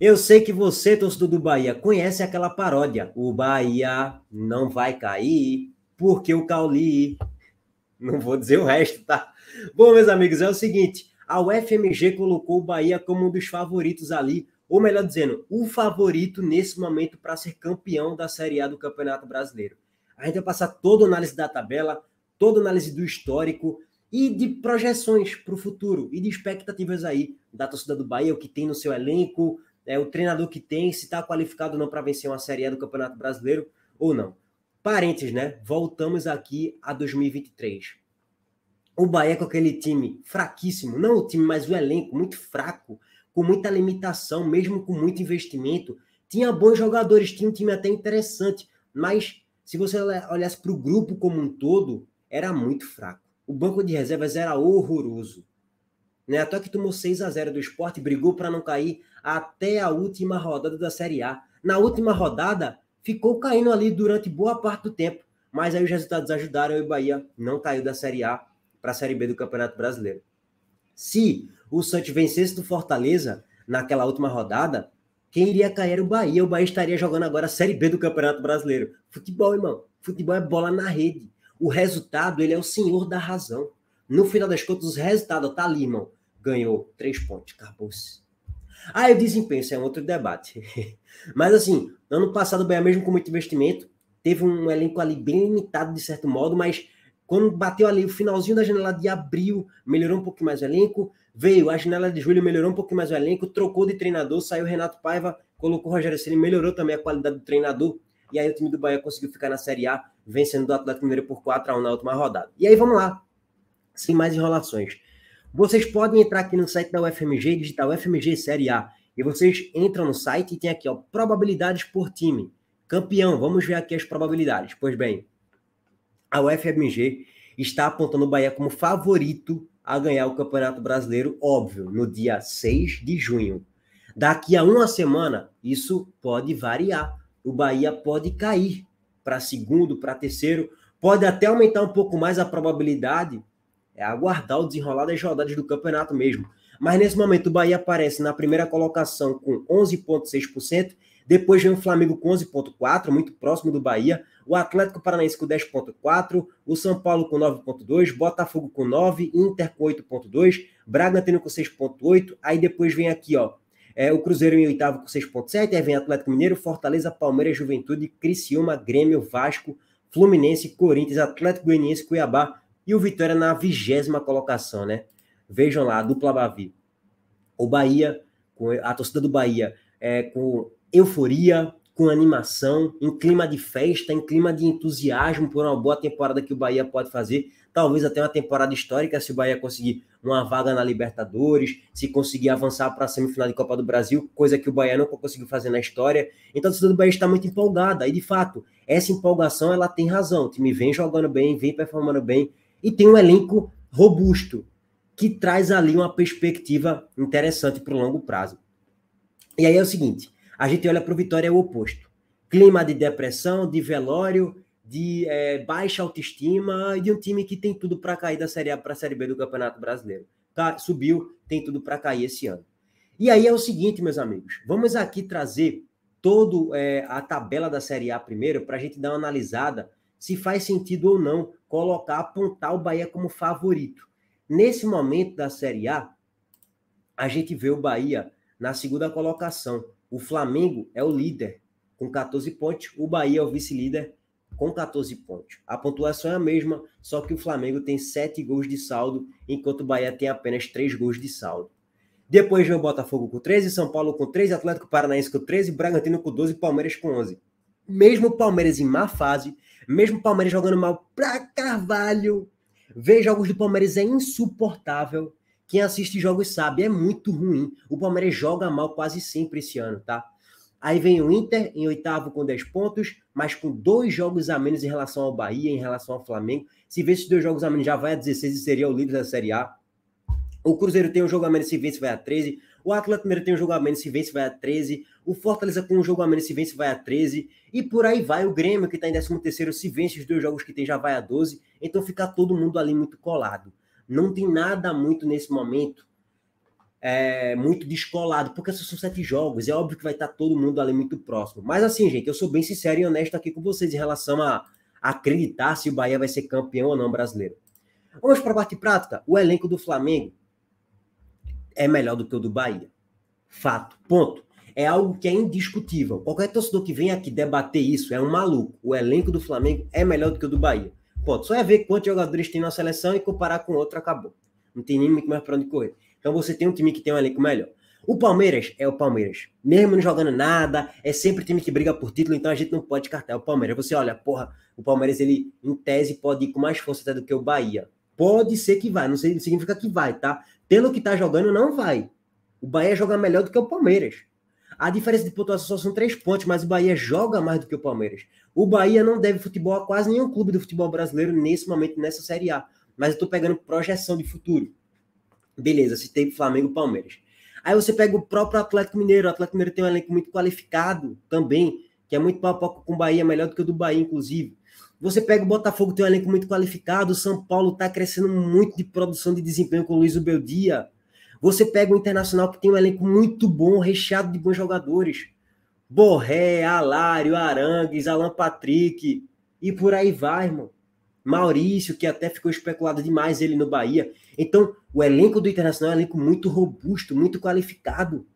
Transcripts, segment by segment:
Eu sei que você, torcedor do Bahia, conhece aquela paródia. O Bahia não vai cair porque o Cauli. Não vou dizer o resto, tá? Bom, meus amigos, é o seguinte: a UFMG colocou o Bahia como um dos favoritos ali, ou melhor dizendo, o favorito nesse momento para ser campeão da Série A do Campeonato Brasileiro. A gente vai passar toda a análise da tabela, toda a análise do histórico e de projeções para o futuro e de expectativas aí da torcida do Bahia, o que tem no seu elenco, o treinador que tem, se está qualificado ou não para vencer uma Série A do Campeonato Brasileiro ou não. Parênteses, né? Voltamos aqui a 2023. O Bahia com aquele time fraquíssimo, não o time, mas o elenco muito fraco, com muita limitação, mesmo com muito investimento. Tinha bons jogadores, tinha um time até interessante, mas se você olhasse para o grupo como um todo, era muito fraco. O banco de reservas era horroroso. Né? Até que tomou 6-0 do Sport, brigou para não cair até a última rodada da Série A. Na última rodada, ficou caindo ali durante boa parte do tempo, mas aí os resultados ajudaram e o Bahia não caiu da Série A para a Série B do Campeonato Brasileiro. Se o Santos vencesse do Fortaleza naquela última rodada, quem iria cair era o Bahia. O Bahia estaria jogando agora a Série B do Campeonato Brasileiro. Futebol, irmão. Futebol é bola na rede. O resultado, ele é o senhor da razão. No final das contas, os resultados, tá ali, irmão. Ganhou 3 pontos, acabou-se. O desempenho, isso é um outro debate. Mas assim, ano passado o Bahia, mesmo com muito investimento, teve um elenco ali bem limitado de certo modo, mas quando bateu ali o finalzinho da janela de abril, melhorou um pouquinho mais o elenco, veio a janela de julho, melhorou um pouquinho mais o elenco, trocou de treinador, saiu o Renato Paiva, colocou o Rogério Ceni, melhorou também a qualidade do treinador, e aí o time do Bahia conseguiu ficar na Série A, vencendo do Atlético Mineiro por 4-1 na última rodada. E aí vamos lá, sem mais enrolações. Vocês podem entrar aqui no site da UFMG, digitar UFMG Série A, e vocês entram no site e tem aqui, ó, probabilidades por time. Campeão, vamos ver aqui as probabilidades. Pois bem, a UFMG está apontando o Bahia como favorito a ganhar o Campeonato Brasileiro, óbvio, no dia 6 de junho. Daqui a uma semana, isso pode variar. O Bahia pode cair para segundo, para terceiro, pode até aumentar um pouco mais a probabilidade, aguardar o desenrolar das rodadas do campeonato mesmo. Mas nesse momento o Bahia aparece na primeira colocação com 11,6%, depois vem o Flamengo com 11,4%, muito próximo do Bahia, o Atlético Paranaense com 10,4%, o São Paulo com 9,2%, Botafogo com 9%, Inter com 8,2%, Bragantino com 6,8%, aí depois vem aqui, ó, o Cruzeiro em oitavo com 6,7%, aí vem Atlético Mineiro, Fortaleza, Palmeiras, Juventude, Criciúma, Grêmio, Vasco, Fluminense, Corinthians, Atlético Goianiense, Cuiabá, e o Vitória na 20ª colocação, né? Vejam lá, a dupla Bavi. O Bahia, a torcida do Bahia, com euforia, com animação, em clima de festa, em clima de entusiasmo por uma boa temporada que o Bahia pode fazer. Talvez até uma temporada histórica, se o Bahia conseguir uma vaga na Libertadores, se conseguir avançar para a semifinal de Copa do Brasil, coisa que o Bahia nunca conseguiu fazer na história. Então a torcida do Bahia está muito empolgada. E, de fato, essa empolgação, ela tem razão. O time vem jogando bem, vem performando bem, e tem um elenco robusto, que traz ali uma perspectiva interessante para o longo prazo. E aí é o seguinte, a gente olha para o Vitória, é o oposto. Clima de depressão, de velório, de baixa autoestima, e de um time que tem tudo para cair da Série A para a Série B do Campeonato Brasileiro. Subiu, tem tudo para cair esse ano. E aí é o seguinte, meus amigos, vamos aqui trazer toda a tabela da Série A primeiro, para a gente dar uma analisada se faz sentido ou não apontar o Bahia como favorito. Nesse momento da Série A, a gente vê o Bahia na segunda colocação. O Flamengo é o líder com 14 pontos, o Bahia é o vice-líder com 14 pontos. A pontuação é a mesma, só que o Flamengo tem 7 gols de saldo, enquanto o Bahia tem apenas 3 gols de saldo. Depois vem o Botafogo com 13, São Paulo com 13, Atlético Paranaense com 13, Bragantino com 12 e Palmeiras com 11. Mesmo o Palmeiras em má fase, mesmo o Palmeiras jogando mal pra carvalho, ver jogos do Palmeiras é insuportável. Quem assiste jogos sabe, é muito ruim. O Palmeiras joga mal quase sempre esse ano, tá? Aí vem o Inter em oitavo com 10 pontos, mas com 2 jogos a menos em relação ao Bahia, em relação ao Flamengo. Se vê esses 2 jogos a menos, já vai a 16 e seria o líder da Série A. O Cruzeiro tem um jogo a menos, se vence, vai a 13. O Atlético Mineiro tem um jogo a menos, se vence, vai a 13. O Fortaleza com um jogo a menos, se vence, vai a 13. E por aí vai o Grêmio, que está em 13º, se vence os 2 jogos que tem, já vai a 12. Então fica todo mundo ali muito colado. Não tem nada muito nesse momento muito descolado, porque são 7 jogos, é óbvio que vai estar todo mundo ali muito próximo. Mas assim, gente, eu sou bem sincero e honesto aqui com vocês em relação a acreditar se o Bahia vai ser campeão ou não brasileiro. Vamos para a parte prática. O elenco do Flamengo é melhor do que o do Bahia. Fato. Ponto. É algo que é indiscutível. Qualquer torcedor que vem aqui debater isso é um maluco. O elenco do Flamengo é melhor do que o do Bahia. Ponto. Só é ver quantos jogadores tem na seleção e comparar com outro, acabou. Não tem nem muito mais para onde correr. Então você tem um time que tem um elenco melhor. O Palmeiras é o Palmeiras. Mesmo não jogando nada, é sempre time que briga por título, então a gente não pode descartar. É o Palmeiras. Você olha, porra, o Palmeiras, ele, em tese, pode ir com mais força até do que o Bahia. Pode ser que vai, não significa que vai, tá? Pelo que tá jogando, não vai. O Bahia joga melhor do que o Palmeiras. A diferença de pontuação só são 3 pontos, mas o Bahia joga mais do que o Palmeiras. O Bahia não deve futebol a quase nenhum clube do futebol brasileiro nesse momento, nessa Série A. Mas eu tô pegando projeção de futuro. Beleza, citei Flamengo e Palmeiras. Aí você pega o próprio Atlético Mineiro. O Atlético Mineiro tem um elenco muito qualificado também, que é muito pau a pau com o Bahia, melhor do que o do Bahia, inclusive. Você pega o Botafogo, tem um elenco muito qualificado. O São Paulo está crescendo muito de produção de desempenho com o Luiz Ubeldia. Você pega o Internacional, que tem um elenco muito bom, recheado de bons jogadores. Borré, Alário, Arangues, Alan Patrick, e por aí vai, irmão. Maurício, que até ficou especulado demais ele no Bahia. Então, o elenco do Internacional é um elenco muito robusto, muito qualificado.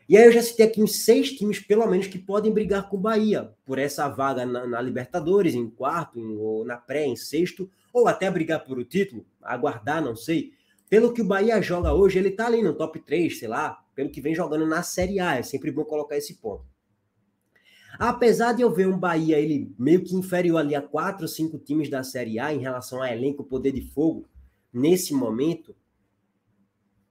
E aí eu já citei aqui uns 6 times, pelo menos, que podem brigar com o Bahia por essa vaga na Libertadores, em quarto, ou na pré, em sexto, ou até brigar por o título, aguardar, não sei. Pelo que o Bahia joga hoje, ele tá ali no top 3, sei lá, pelo que vem jogando na Série A. É sempre bom colocar esse ponto. Apesar de eu ver um Bahia ele meio que inferior ali a 4 ou 5 times da Série A em relação a elenco, poder de fogo, nesse momento,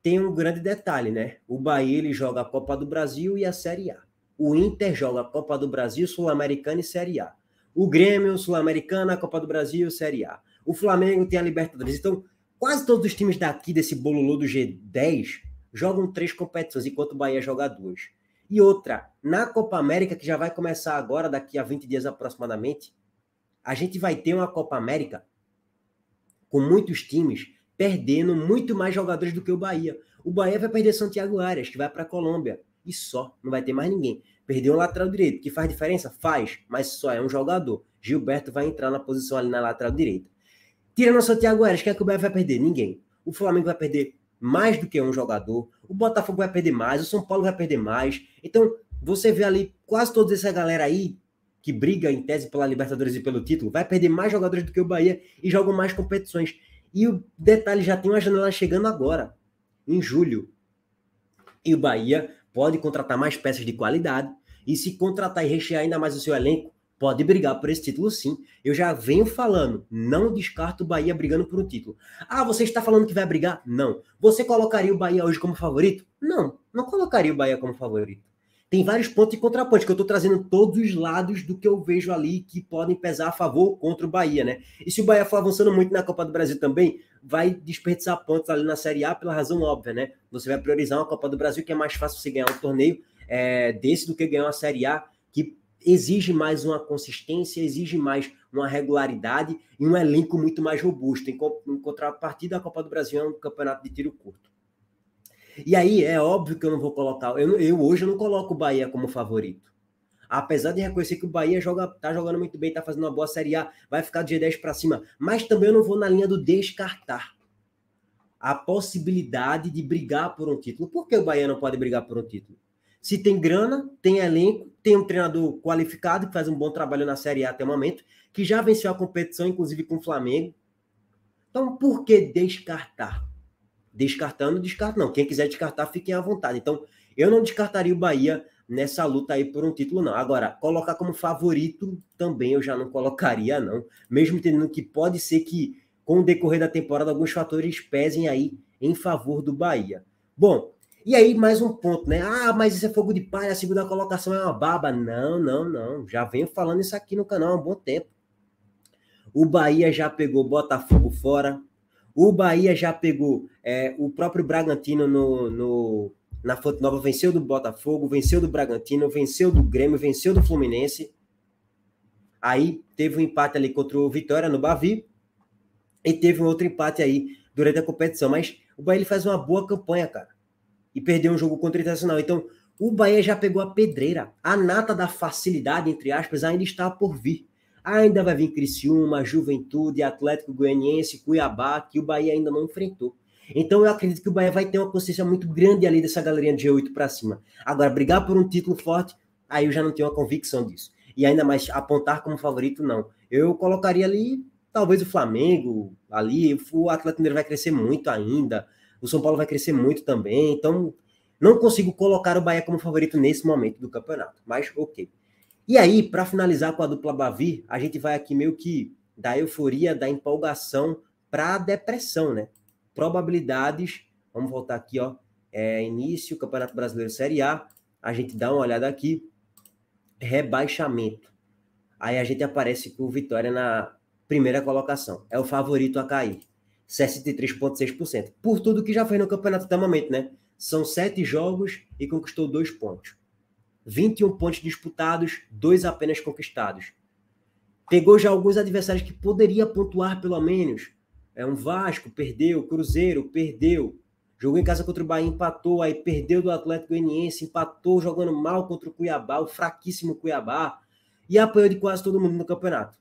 tem um grande detalhe, né? O Bahia ele joga a Copa do Brasil e a Série A. O Inter joga a Copa do Brasil, Sul-Americana e Série A. O Grêmio, Sul-Americana, Copa do Brasil e Série A. O Flamengo tem a Libertadores. Então, quase todos os times daqui desse bololô do G10 jogam 3 competições, enquanto o Bahia joga 2. E outra, na Copa América, que já vai começar agora, daqui a 20 dias aproximadamente, a gente vai ter uma Copa América com muitos times perdendo muito mais jogadores do que o Bahia. O Bahia vai perder Santiago Arias, que vai para a Colômbia, e só, não vai ter mais ninguém. Perdeu um lateral direito, que faz diferença? Faz, mas só é um jogador. Gilberto vai entrar na posição ali na lateral direita. Tirando o Santiago Arias, quem é que o Bahia vai perder? Ninguém. O Flamengo vai perder mais do que um jogador, o Botafogo vai perder mais, o São Paulo vai perder mais. Então, você vê ali quase toda essa galera aí que briga em tese pela Libertadores e pelo título, vai perder mais jogadores do que o Bahia e jogam mais competições. E o detalhe, já tem uma janela chegando agora, em julho. E o Bahia pode contratar mais peças de qualidade, e se contratar e rechear ainda mais o seu elenco, pode brigar por esse título sim. Eu já venho falando, não descarto o Bahia brigando por um título. Ah, você está falando que vai brigar? Não. Você colocaria o Bahia hoje como favorito? Não, não colocaria o Bahia como favorito. Tem vários pontos e contrapontos, que eu estou trazendo todos os lados do que eu vejo ali que podem pesar a favor ou contra o Bahia, né? E se o Bahia for avançando muito na Copa do Brasil também, vai desperdiçar pontos ali na Série A pela razão óbvia, né? Você vai priorizar uma Copa do Brasil, que é mais fácil você ganhar um torneio desse do que ganhar uma Série A, que exige mais uma consistência, exige mais uma regularidade e um elenco muito mais robusto. Em contrapartida, a Copa do Brasil é um campeonato de tiro curto. E aí, é óbvio que eu não vou colocar... Eu hoje não coloco o Bahia como favorito. Apesar de reconhecer que o Bahia tá jogando muito bem, tá fazendo uma boa Série A, vai ficar do G10 para cima. Mas também eu não vou na linha do descartar a possibilidade de brigar por um título. Por que o Bahia não pode brigar por um título? Se tem grana, tem elenco, tem um treinador qualificado que faz um bom trabalho na Série A até o momento, que já venceu a competição, inclusive com o Flamengo. Então, por que descartar? Descartando, descarta não. Quem quiser descartar, fiquem à vontade. Então, eu não descartaria o Bahia nessa luta aí por um título, não. Agora, colocar como favorito também eu já não colocaria, não. Mesmo entendendo que pode ser que, com o decorrer da temporada, alguns fatores pesem aí em favor do Bahia. Bom, e aí mais um ponto, né? Ah, mas isso é fogo de palha, a segunda colocação é uma baba. Não, não, não. Já venho falando isso aqui no canal há um bom tempo. O Bahia já pegou Botafogo fora. O Bahia já pegou o próprio Bragantino na Fonte Nova, venceu do Botafogo, venceu do Bragantino, venceu do Grêmio, venceu do Fluminense. Aí teve um empate ali contra o Vitória no Bavi e teve um outro empate aí durante a competição. Mas o Bahia ele faz uma boa campanha, cara. e perdeu um jogo contra o Internacional. Então, o Bahia já pegou a pedreira. A nata da facilidade, entre aspas, ainda está por vir. Ainda vai vir Criciúma, Juventude, Atlético Goianiense, Cuiabá, que o Bahia ainda não enfrentou. Então eu acredito que o Bahia vai ter uma consciência muito grande ali dessa galerinha de G8 para cima. Agora, brigar por um título forte, aí eu já não tenho uma convicção disso. E ainda mais apontar como favorito, não. Eu colocaria ali, talvez o Flamengo, ali, o Atlético Mineiro vai crescer muito ainda, o São Paulo vai crescer muito também, então não consigo colocar o Bahia como favorito nesse momento do campeonato, mas ok. E aí, para finalizar com a dupla Bavi, a gente vai aqui meio que da euforia, da empolgação para a depressão, né? Probabilidades, vamos voltar aqui, ó, início, Campeonato Brasileiro Série A, a gente dá uma olhada aqui, rebaixamento. Aí a gente aparece com o Vitória na primeira colocação, é o favorito a cair, 63,6%, por tudo que já fez no campeonato até o momento, né? São 7 jogos e conquistou 2 pontos. 21 pontos disputados, 2 apenas conquistados. Pegou já alguns adversários que poderia pontuar pelo menos. Um Vasco, perdeu. Cruzeiro, perdeu. Jogou em casa contra o Bahia, empatou. Aí perdeu do Atlético Goianiense, empatou jogando mal contra o Cuiabá, o fraquíssimo Cuiabá. E apanhou de quase todo mundo no campeonato.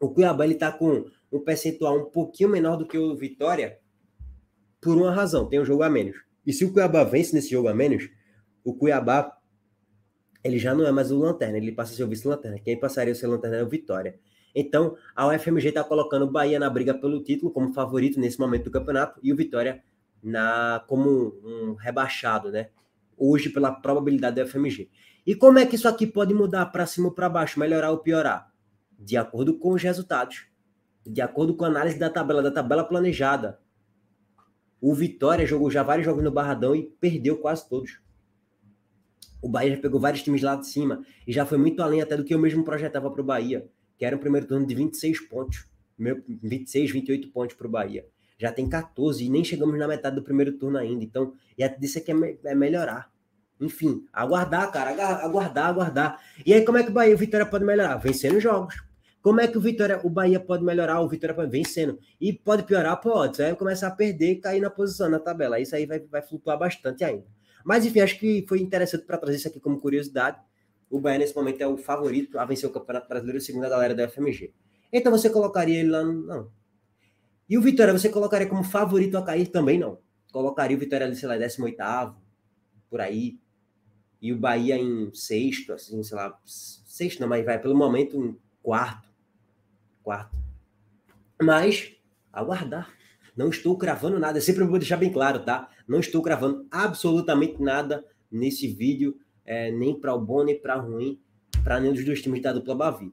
O Cuiabá está com um percentual um pouquinho menor do que o Vitória por uma razão, tem um jogo a menos. E se o Cuiabá vence nesse jogo a menos, o Cuiabá ele já não é mais o Lanterna, ele passa a ser o vice-lanterna. Quem passaria a ser o Lanterna é o Vitória. Então, a UFMG está colocando o Bahia na briga pelo título como favorito nesse momento do campeonato e o Vitória como um rebaixado, né? Hoje, pela probabilidade da UFMG. E como é que isso aqui pode mudar para cima ou para baixo, melhorar ou piorar? De acordo com os resultados. De acordo com a análise da tabela planejada. O Vitória jogou já vários jogos no Barradão e perdeu quase todos. O Bahia já pegou vários times lá de cima e já foi muito além até do que eu mesmo projetava para o Bahia, que era um primeiro turno de 26 pontos. 26, 28 pontos para o Bahia. Já tem 14 e nem chegamos na metade do primeiro turno ainda. Então, e disso aqui é melhorar. Enfim, aguardar, cara. Aguardar. E aí, como é que o Vitória pode melhorar? Vencendo jogos. Como é que o Bahia pode melhorar? O Vitória pode vencendo. E pode piorar? Pode. Você vai começar a perder e cair na posição, na tabela. Isso aí vai flutuar bastante ainda. Mas, enfim, acho que foi interessante para trazer isso aqui como curiosidade. O Bahia, nesse momento, é o favorito a vencer o Campeonato Brasileiro, segundo a galera da FMG. Então, você colocaria ele lá? Não. E o Vitória, você colocaria como favorito a cair? Também não. Colocaria o Vitória ali, sei lá, 18º, por aí. E o Bahia em sexto, assim, sei lá, sexto não, mas vai pelo momento em quarto. Mas, aguardar. Não estou cravando nada, eu sempre vou deixar bem claro, tá? Não estou cravando absolutamente nada nesse vídeo, nem para o bom, nem para ruim, para nenhum dos dois times da dupla Bavi.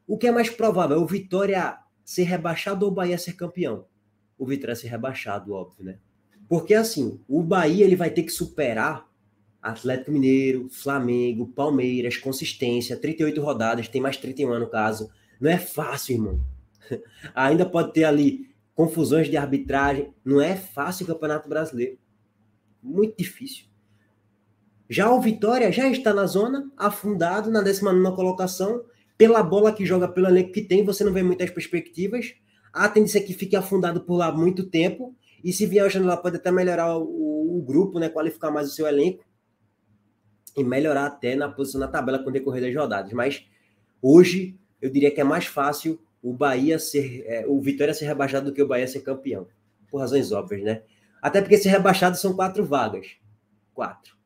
O que é mais provável? O Vitória ser rebaixado ou o Bahia ser campeão? O Vitória ser rebaixado, óbvio, né? Porque assim, o Bahia ele vai ter que superar Atlético Mineiro, Flamengo, Palmeiras, consistência, 38 rodadas, tem mais 31 no caso. Não é fácil, irmão. Ainda pode ter ali confusões de arbitragem. Não é fácil o Campeonato Brasileiro. Muito difícil. Já o Vitória já está na zona, afundado na 19ª colocação. Pela bola que joga, pelo elenco que tem, você não vê muitas perspectivas. A tendência é que fique afundado por lá muito tempo. E se vier o Janela, pode até melhorar o grupo, né, qualificar mais o seu elenco. E melhorar até na posição na tabela com o decorrer das rodadas. Mas hoje, eu diria que é mais fácil o Vitória ser rebaixado do que o Bahia ser campeão. Por razões óbvias, né? Até porque ser rebaixado são 4 vagas. 4.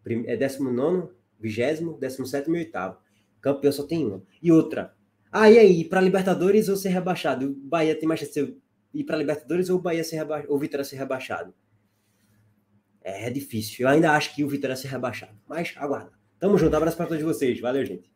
19º, 20º, 17º e 8º. Campeão só tem uma. E outra. E aí, para Libertadores ou ser rebaixado? O Bahia tem mais chance de ir para Libertadores ou o Bahia ou o Vitória ser rebaixado? É difícil. Eu ainda acho que o Vitória ser rebaixado. Mas aguarda. Tamo junto. Abraço para todos vocês. Valeu, gente.